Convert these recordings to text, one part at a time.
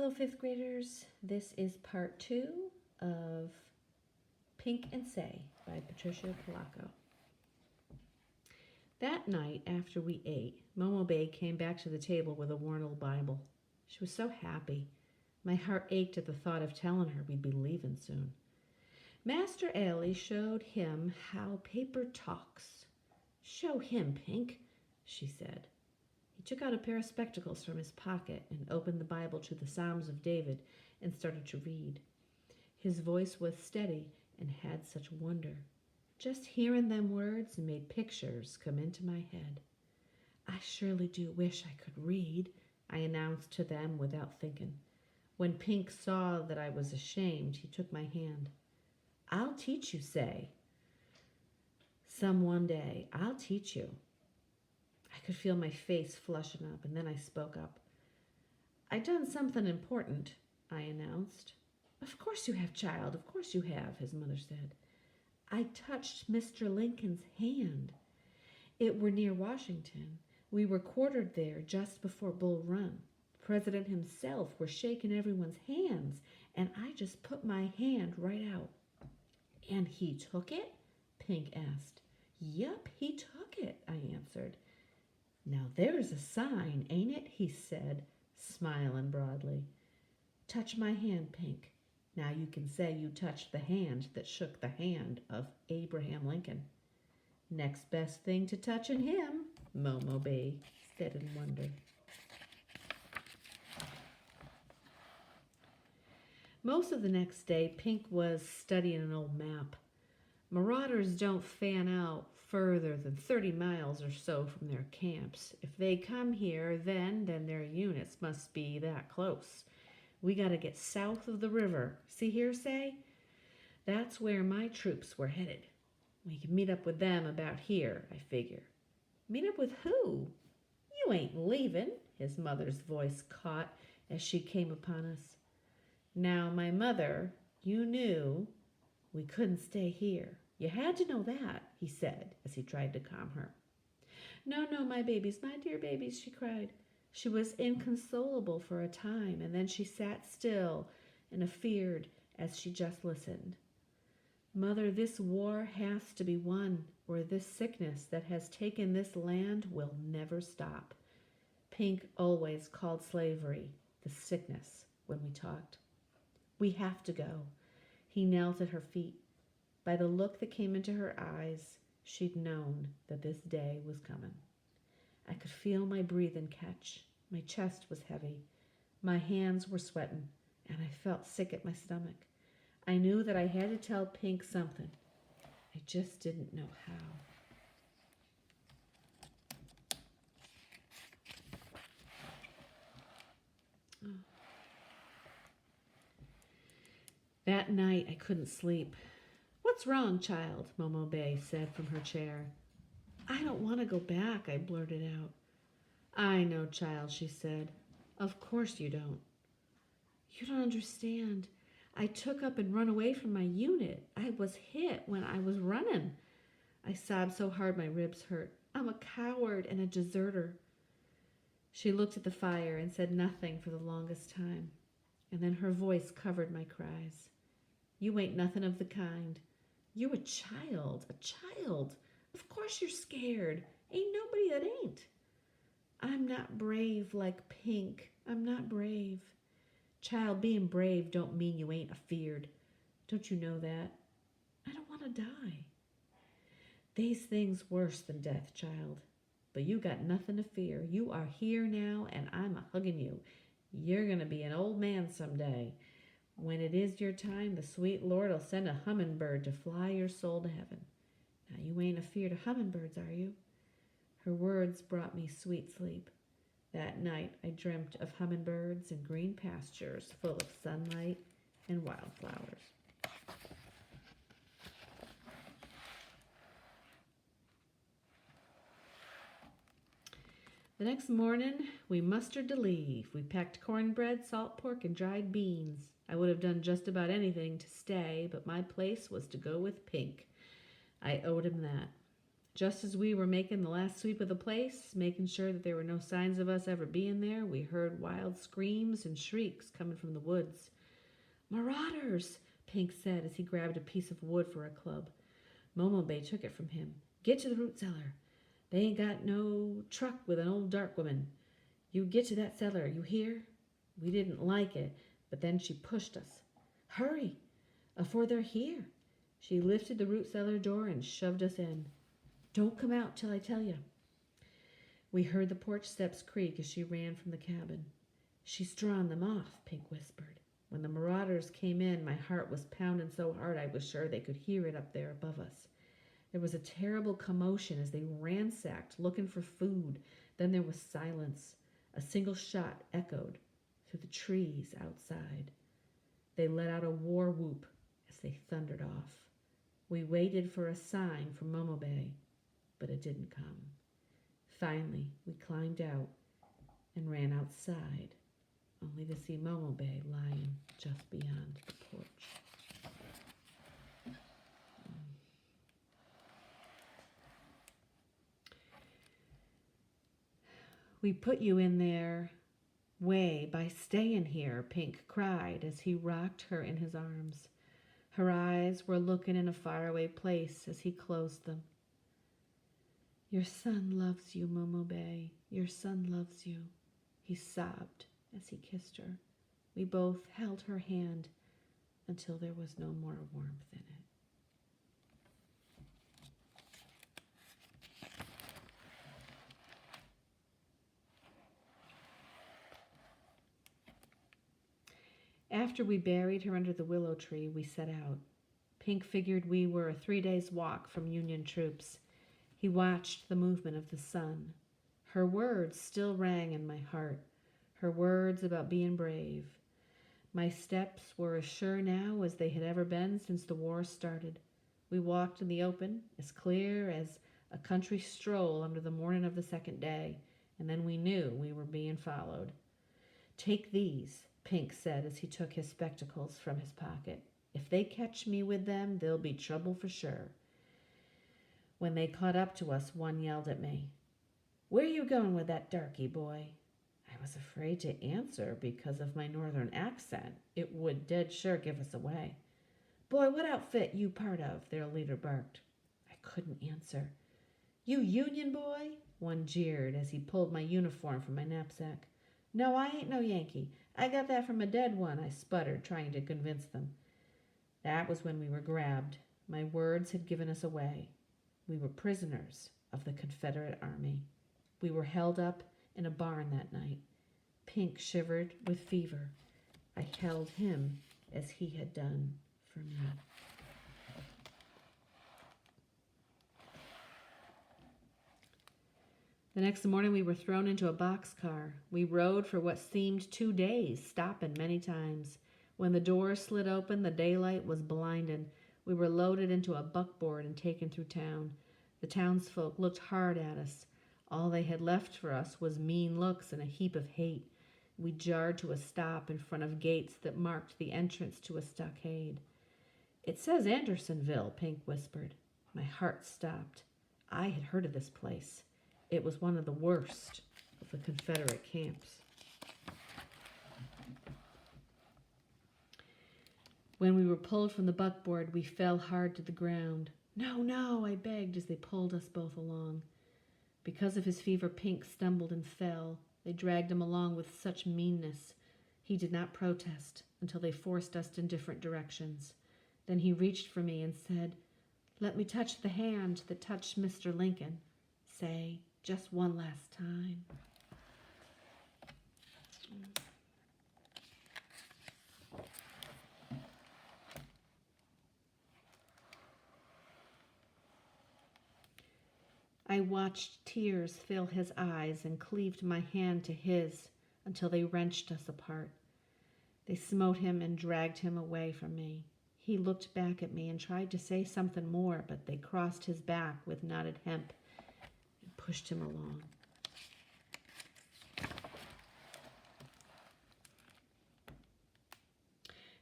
Hello, fifth graders. This is part 2 of Pink and Say by Patricia Polacco. That night after we ate, Momo Bay came back to the table with a worn old Bible. She was so happy. My heart ached at the thought of telling her we'd be leaving soon. Master Ailey showed him how paper talks. "Show him, Pink," she said. He took out a pair of spectacles from his pocket and opened the Bible to the Psalms of David and started to read. His voice was steady and had such wonder. Just hearing them words made pictures come into my head. "I surely do wish I could read," I announced to them without thinking. When Pink saw that I was ashamed, he took my hand. "I'll teach you, Say. Some one day, I'll teach you." I could feel my face flushing up, and then I spoke up. "I done something important," I announced. "Of course you have, child, of course you have," his mother said. "I touched Mr. Lincoln's hand. It were near Washington. We were quartered there just before Bull Run. The president himself were shaking everyone's hands, and I just put my hand right out." "And he took it?" Pink asked. "Yup, he took it," I answered. "Now there's a sign, ain't it?" he said, smiling broadly. "Touch my hand, Pink. Now you can say you touched the hand that shook the hand of Abraham Lincoln." "Next best thing to touching him," Momo Bay said in wonder. Most of the next day, Pink was studying an old map. Marauders don't fan out further than 30 miles or so from their camps. If they come here, then their units must be that close. We got to get south of the river. See here, Say? That's where my troops were headed. We can meet up with them about here, I figure. "Meet up with who? You ain't leaving," his mother's voice caught as she came upon us. "Now, my mother, you knew we couldn't stay here. You had to know that," he said as he tried to calm her. No, my babies, my dear babies," she cried. She was inconsolable for a time, and then she sat still and afeared as she just listened. "Mother, this war has to be won, or this sickness that has taken this land will never stop." Pink always called slavery the sickness when we talked. "We have to go." He knelt at her feet. By the look that came into her eyes, she'd known that this day was coming. I could feel my breathing catch. My chest was heavy. My hands were sweating, and I felt sick at my stomach. I knew that I had to tell Pink something. I just didn't know how. That night, I couldn't sleep. "What's wrong, child?" Momo Bay said from her chair. "I don't want to go back," I blurted out. "I know, child," she said. "Of course you don't." "You don't understand. I took up and run away from my unit. I was hit when I was running." I sobbed so hard my ribs hurt. "I'm a coward and a deserter." She looked at the fire and said nothing for the longest time, and then her voice covered my cries. "You ain't nothing of the kind. You a child, a child. Of course you're scared. Ain't nobody that ain't." "I'm not brave like Pink. I'm not brave." "Child, being brave don't mean you ain't afeared. Don't you know that?" "I don't want to die." "They's things worse than death, child. But you got nothing to fear. You are here now, and I'm a-hugging you. You're going to be an old man someday. When it is your time, the sweet Lord'll send a hummingbird to fly your soul to heaven. Now you ain't afeared of hummingbirds, are you?" Her words brought me sweet sleep. That night I dreamt of hummingbirds and green pastures full of sunlight and wildflowers. The next morning, we mustered to leave. We packed cornbread, salt pork, and dried beans. I would have done just about anything to stay, but my place was to go with Pink. I owed him that. Just as we were making the last sweep of the place, making sure that there were no signs of us ever being there, we heard wild screams and shrieks coming from the woods. "Marauders!" Pink said as he grabbed a piece of wood for a club. Momo Bay took it from him. "Get to the root cellar. They ain't got no truck with an old dark woman. You get to that cellar, you hear?" We didn't like it, but then she pushed us. "Hurry, afore they're here." She lifted the root cellar door and shoved us in. "Don't come out till I tell you." We heard the porch steps creak as she ran from the cabin. "She's drawn them off," Pink whispered. When the marauders came in, my heart was pounding so hard I was sure they could hear it up there above us. There was a terrible commotion as they ransacked, looking for food. Then there was silence. A single shot echoed through the trees outside. They let out a war whoop as they thundered off. We waited for a sign from Momo Bay, but it didn't come. Finally, we climbed out and ran outside, only to see Momo Bay lying just beyond the porch. "We put you in there way by staying here," Pink cried as he rocked her in his arms. Her eyes were looking in a faraway place as he closed them. "Your son loves you, Momo Bay. Your son loves you," he sobbed as he kissed her. We both held her hand until there was no more warmth in it. After we buried her under the willow tree, we set out. Pink figured we were a 3 days' walk from Union troops. He watched the movement of the sun. Her words still rang in my heart, her words about being brave. My steps were as sure now as they had ever been since the war started. We walked in the open, as clear as a country stroll under the morning of the second day, and then we knew we were being followed. "Take these," Pink said as he took his spectacles from his pocket. "If they catch me with them, there'll be trouble for sure." When they caught up to us, one yelled at me, "Where you going with that darky, boy?" I was afraid to answer because of my northern accent. It would dead sure give us away. "Boy, what outfit you part of?" their leader barked. I couldn't answer. "You Union boy?" one jeered as he pulled my uniform from my knapsack. "No, I ain't no Yankee. I got that from a dead one," I sputtered, trying to convince them. That was when we were grabbed. My words had given us away. We were prisoners of the Confederate Army. We were held up in a barn that night. Pink shivered with fever. I held him as he had done for me. The next morning we were thrown into a boxcar. We rode for what seemed 2 days, stopping many times. When the doors slid open, the daylight was blinding. We were loaded into a buckboard and taken through town. The townsfolk looked hard at us. All they had left for us was mean looks and a heap of hate. We jarred to a stop in front of gates that marked the entrance to a stockade. "It says Andersonville," Pink whispered. My heart stopped. I had heard of this place. It was one of the worst of the Confederate camps. When we were pulled from the buckboard, we fell hard to the ground. "No, no," I begged as they pulled us both along. Because of his fever, Pink stumbled and fell. They dragged him along with such meanness. He did not protest until they forced us in different directions. Then he reached for me and said, "Let me touch the hand that touched Mr. Lincoln. Say, just one last time." I watched tears fill his eyes and cleaved my hand to his until they wrenched us apart. They smote him and dragged him away from me. He looked back at me and tried to say something more, but they crossed his back with knotted hemp and pushed him along.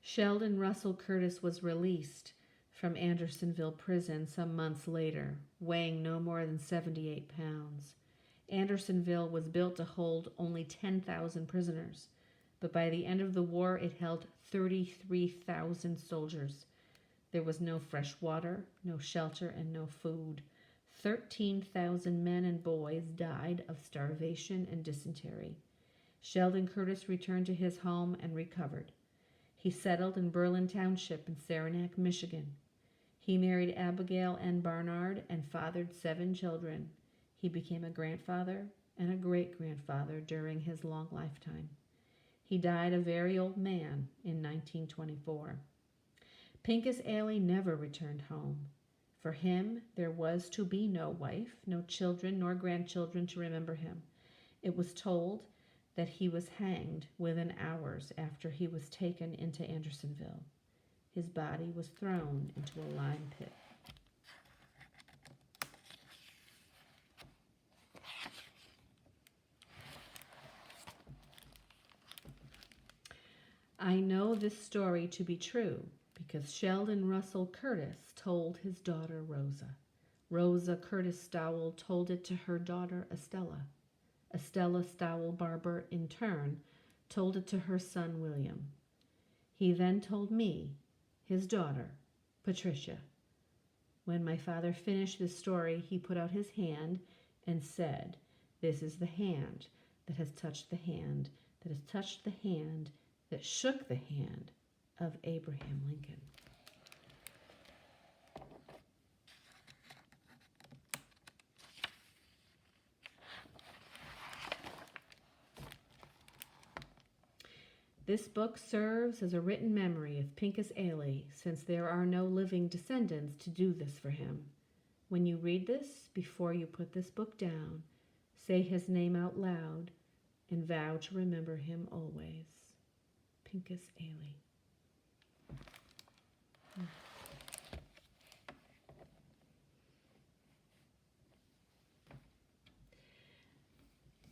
Sheldon Russell Curtis was released from Andersonville prison some months later, weighing no more than 78 pounds. Andersonville was built to hold only 10,000 prisoners, but by the end of the war it held 33,000 soldiers. There was no fresh water, no shelter, and no food. 13,000 men and boys died of starvation and dysentery. Sheldon Curtis returned to his home and recovered. He settled in Berlin Township in Saranac, Michigan. He married Abigail N. Barnard and fathered 7 children. He became a grandfather and a great-grandfather during his long lifetime. He died a very old man in 1924. Pincus Ailey never returned home. For him, there was to be no wife, no children, nor grandchildren to remember him. It was told that he was hanged within hours after he was taken into Andersonville. His body was thrown into a lime pit. I know this story to be true because Sheldon Russell Curtis told his daughter Rosa. Rosa Curtis Stowell told it to her daughter Estella. Estella Stowell Barber, in turn, told it to her son William. He then told me, his daughter, Patricia. When my father finished this story, he put out his hand and said, "This is the hand that has touched the hand, that has touched the hand, that shook the hand of Abraham Lincoln." This book serves as a written memory of Pincus Ailey, since there are no living descendants to do this for him. When you read this, before you put this book down, say his name out loud and vow to remember him always. Pincus Ailey.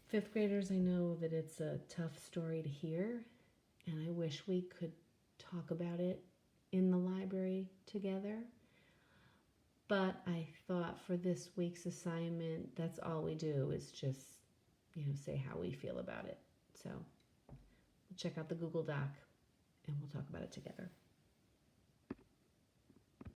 Fifth graders, I know that it's a tough story to hear, and I wish we could talk about it in the library together. But I thought for this week's assignment, that's all we do is just, say how we feel about it. So check out the Google Doc and we'll talk about it together.